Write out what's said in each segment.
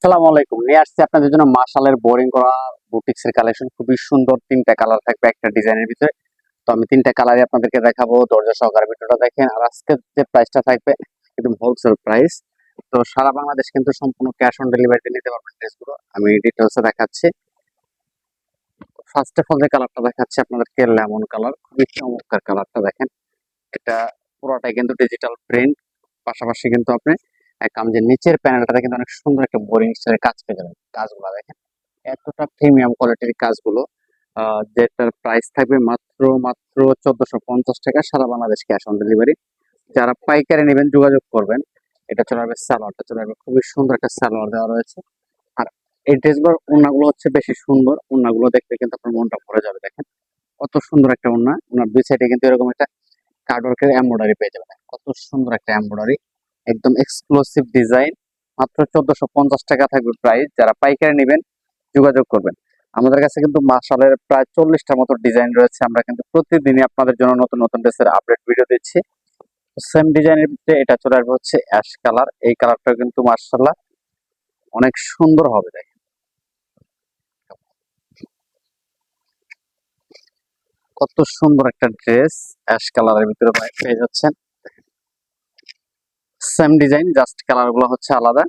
আসসালামু আলাইকুম। নিয়ে আসছি আপনাদের জন্য মাশালের বোরিং করা বুটিক্স এর কালেকশন। খুবই সুন্দর, তিনটা কালার থাকবে একটা ডিজাইনের ভিতরে। তো আমি তিনটা কালারই আপনাদেরকে দেখাবো, ধৈর্য সহকারে ভিডিওটা দেখেন। আর আজকে যে প্রাইসটা থাকবে একদম হোলসেল প্রাইস। তো সারা বাংলাদেশ কিন্তু সম্পূর্ণ ক্যাশ অন ডেলিভারিতে নিতে পারবেন ড্রেসগুলো। আমি ডিটেলসে দেখাচ্ছি। ফার্স্ট অফ অল যে কালারটা দেখাচ্ছি আপনাদেরকে, লেমন কালার, খুবই চমৎকার কালারটা দেখেন। এটা পুরোটাই কিন্তু ডিজিটাল প্রিন্ট, পাশাপাশি কিন্তু আপনি যে নিচের প্যানেলটা কিন্তু অনেক সুন্দর একটা বোরিং স্টাইলের কাজ পেয়ে যাবেন। কাজগুলো দেখেন, এতটা প্রিমিয়াম কোয়ালিটির কাজগুলো। যেটার প্রাইস থাকবে মাত্র মাত্র 1450 টাকা, সারা বাংলাদেশ ক্যাশ অন ডেলিভারি। যারা পাইকারি নেবেন যোগাযোগ করবেন। এটা চলে আসবে, সালোয়ারটা চলে আসবে, খুবই সুন্দর একটা সালোয়ার দেওয়া রয়েছে। আর এই ড্রেসগুলোর ওড়নাগুলো হচ্ছে বেশি সুন্দর, ওড়নাগুলো দেখতে কিন্তু আপনার মনটা ভরে যাবে। দেখেন কত সুন্দর একটা ওড়না, ওনার দুই সাইডে কিন্তু এরকম একটা কার্ডওয়ার্কের এমব্রয়ডারি পেয়ে যাবেন। কত সুন্দর একটা এমব্রয়ডারি, একদম এক্সক্লুসিভ ডিজাইন। মাত্র 1450 টাকা থাকবে প্রাইস। যারা পাইকারি নেবেন যোগাযোগ করবেন। আমাদের কাছে কিন্তু মাশালের প্রায় 40টার মতো ডিজাইন রয়েছে। আমরা কিন্তু প্রতিদিনই আপনাদের জন্য নতুন নতুন ড্রেসের আপডেট ভিডিও দিচ্ছি। সেম ডিজাইনের ভিতরে এটা চলে আসবে হচ্ছে অ্যাশ কালার। এই কালারটা কিন্তু মাশাআল্লাহ অনেক সুন্দর হবে। দেখেন কত সুন্দর একটা ড্রেস, অ্যাশ কালারের ভিতরে পেয়ে যাচ্ছেন। সেম ডিজাইন, জাস্ট কালার গুলো হচ্ছে আলাদা।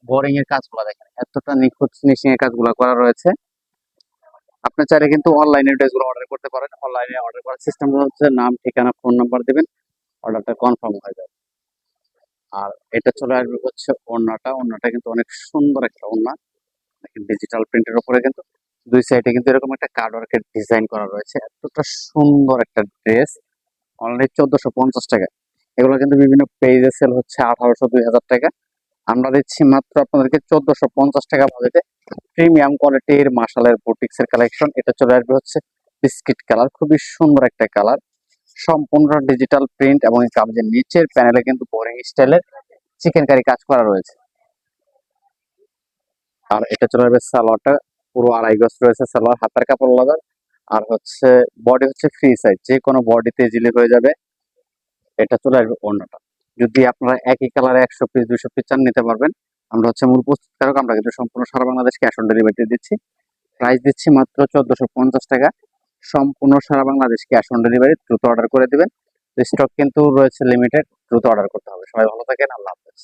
বোরিং এর কাজগুলো দেখেন, এতটা নিখুঁত ফিনিশিং এর কাজগুলো করা রয়েছে। আপনি চাইলে কিন্তু অনলাইনে ড্রেসগুলো অর্ডার করতে পারেন। অনলাইনে অর্ডার করার সিস্টেম হচ্ছে নাম, ঠিকানা, ফোন নাম্বার দিবেন, অর্ডারটা কনফার্ম হয়ে যাবে। আর এটা চলে আসবে হচ্ছে ওড়নাটা। ওড়নাটা কিন্তু অনেক সুন্দর একটা ওড়না, দেখেন ডিজিটাল প্রিন্টের উপরে কিন্তু দুই সাইডে কিন্তু এরকম একটা কার্ড ওয়ার্কের ডিজাইন করা রয়েছে। এতটা সুন্দর একটা ড্রেস, অনলি 1450 টাকা। এগুলো কিন্তু বিভিন্ন পেজে সেল হচ্ছে 1800-2000 টাকা। আমরা দিচ্ছি মাত্র আপনাদেরকে 1450 টাকা বাজেটে প্রিমিয়াম কোয়ালিটির মাশালের বুটিক্স এর কালেকশন। এটা চলে আসবে হচ্ছে বিস্কিট কালার, খুবই সুন্দর একটা কালার, সম্পূর্ণ ডিজিটাল প্রিন্ট এবং এই কাগজের নিচের প্যানেলে কিন্তু বোরিং স্টাইলের চিকেন কারি কাজ করা রয়েছে। আর এটা চলে আসবে সালোয়ারটা, পুরো 2.5 গজ রয়েছে সালোয়ার, হাতার কাপড় লাগার। আর হচ্ছে বডি হচ্ছে ফ্রি সাইজ, যে কোনো বডিতে ইজিলি হয়ে যাবে। এটা চলে আসবে ওড়নাটা। যদি আপনারা একই কালারে 100 পিস 200 পিস চান নিতে পারবেন। আমরা হচ্ছে মূল প্রস্তুতকারক, আমরা কিন্তু সম্পূর্ণ সারা বাংলাদেশ ক্যাশ অন ডেলিভারি দিচ্ছি। প্রাইস দিচ্ছি মাত্র 1450 টাকা, সম্পূর্ণ সারা বাংলাদেশ ক্যাশ অন ডেলিভারি। দ্রুত অর্ডার করে দিবেন, স্টক কিন্তু রয়েছে লিমিটেড, দ্রুত অর্ডার করতে হবে। সবাই ভালো থাকেন, আল্লাহ হাফেজ।